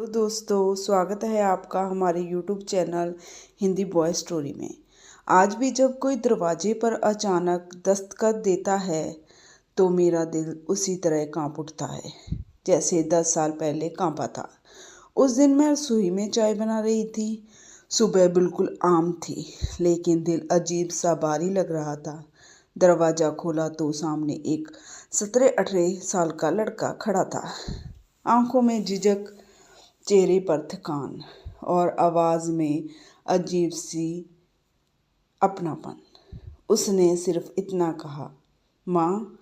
तो दोस्तों, स्वागत है आपका हमारे YouTube channel Hindi boy story में। आज भी जब कोई दरवाजे पर अचानक दस्तक देता है तो मेरा दिल उसी तरह कांप उठता है जैसे 10 साल पहले कांपा था। उस दिन मैं रसोई में चाय बना रही थी। सुबह बिल्कुल आम थी, लेकिन दिल अजीब सा भारी लग रहा था। दरवाज़ा खोला तो सामने एक 17-18 साल का लड़का खड़ा था। आंखों में झिझक, चेहरे पर थकान और आवाज़ में अजीब सी अपनापन। उसने सिर्फ इतना कहा, माँ,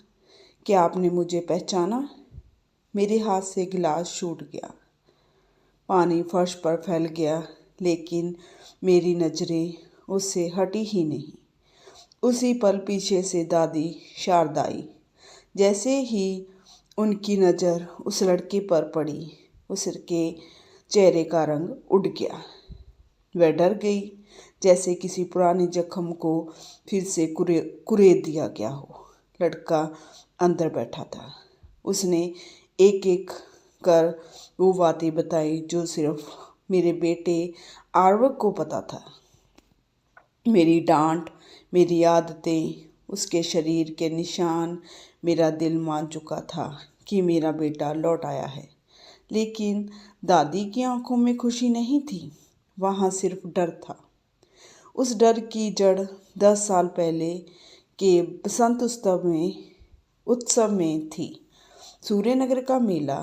क्या आपने मुझे पहचाना? मेरे हाथ से गिलास छूट गया, पानी फर्श पर फैल गया, लेकिन मेरी नज़रें उससे हटी ही नहीं। उसी पल पीछे से दादी शारदा आई। जैसे ही उनकी नज़र उस लड़के पर पड़ी, उसके चेहरे का रंग उड़ गया। वह डर गई, जैसे किसी पुराने जख्म को फिर से कुरेद दिया गया हो। लड़का अंदर बैठा था। उसने एक एक कर वो बातें बताई जो सिर्फ मेरे बेटे आरव को पता था। मेरी डांट, मेरी आदतें, उसके शरीर के निशान। मेरा दिल मान चुका था कि मेरा बेटा लौट आया है। लेकिन दादी की आंखों में खुशी नहीं थी, वहाँ सिर्फ डर था। उस डर की जड़ 10 साल पहले के बसंत उत्सव में थी। सूर्यनगर का मेला,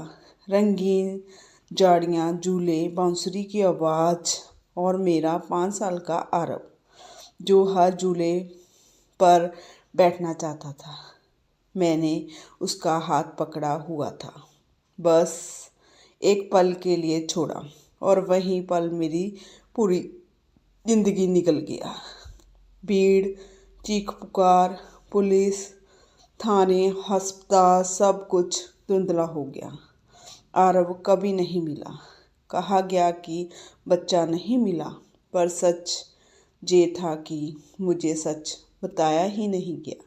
रंगीन झाड़ियाँ, झूले, बांसुरी की आवाज़ और मेरा 5 साल का आरव जो हर झूले पर बैठना चाहता था। मैंने उसका हाथ पकड़ा हुआ था, बस एक पल के लिए छोड़ा, और वही पल मेरी पूरी जिंदगी निकल गया। भीड़, चीख पुकार, पुलिस, थाने, अस्पताल, सब कुछ धुंधला हो गया। आरव कभी नहीं मिला। कहा गया कि बच्चा नहीं मिला, पर सच ये था कि मुझे सच बताया ही नहीं गया।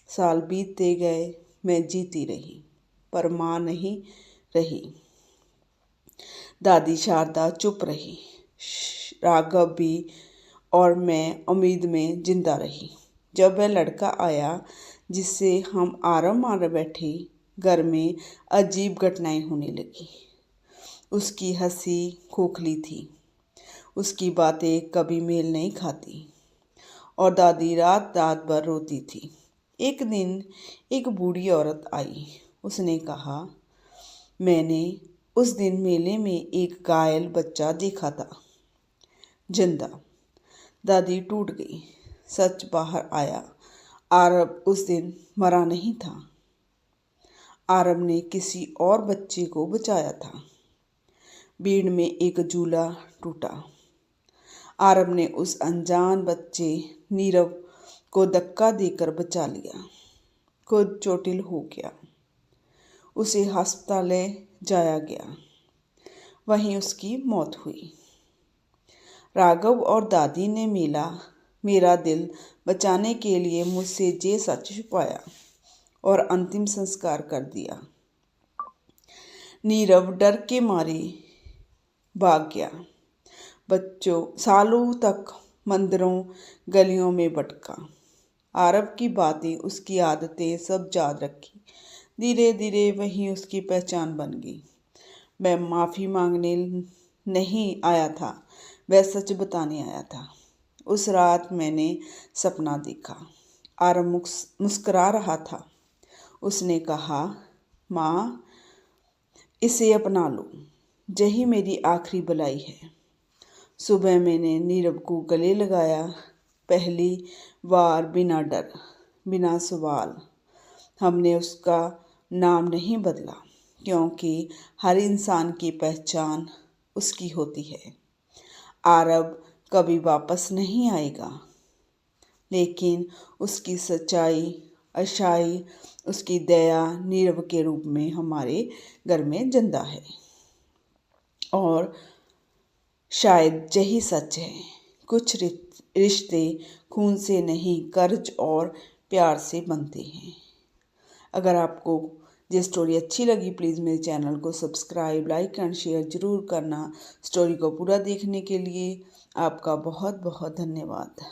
साल बीतते गए, मैं जीती रही, पर माँ नहीं रही। दादी शारदा चुप रही, राघव भी, और मैं उम्मीद में जिंदा रही। जब वह लड़का आया जिससे हम आराम मार बैठे, घर में अजीब घटनाएं होने लगी। उसकी हंसी खोखली थी, उसकी बातें कभी मेल नहीं खाती, और दादी रात रात भर रोती थी। एक दिन एक बूढ़ी औरत आई। उसने कहा, मैंने उस दिन मेले में एक घायल बच्चा देखा था, जिंदा। दादी टूट गई। सच बाहर आया, आरव उस दिन मरा नहीं था। आरव ने किसी और बच्चे को बचाया था। भीड़ में एक झूला टूटा। आरव ने उस अनजान बच्चे नीरव को धक्का देकर बचा लिया। खुद चोटिल हो गया। उसे अस्पताल ले जाया गया, वहीं उसकी मौत हुई। राघव और दादी ने मेरा दिल बचाने के लिए मुझसे ये सच छुपाया और अंतिम संस्कार कर दिया। नीरव डर के मारे भाग गया। बच्चों सालों तक मंदिरों गलियों में भटका। आरव की बातें, उसकी आदतें सब याद रखी। धीरे धीरे वही उसकी पहचान बन गई। मैं माफ़ी मांगने नहीं आया था, वह सच बताने आया था। उस रात मैंने सपना देखा। आरव मुस्कुरा रहा था। उसने कहा, माँ, इसे अपना लो, यही मेरी आखिरी भलाई है। सुबह मैंने नीरव को गले लगाया, पहली बार बिना डर, बिना सवाल। हमने उसका नाम नहीं बदला, क्योंकि हर इंसान की पहचान उसकी होती है। आरव कभी वापस नहीं आएगा, लेकिन उसकी सच्चाई, अच्छाई, उसकी दया नीरव के रूप में हमारे घर में जिंदा है। और शायद यही सच है, कुछ रिश्ते खून से नहीं, कर्ज और प्यार से बनते हैं। अगर आपको ये स्टोरी अच्छी लगी प्लीज़ मेरे चैनल को सब्सक्राइब, लाइक एंड शेयर ज़रूर करना। स्टोरी को पूरा देखने के लिए आपका बहुत बहुत धन्यवाद।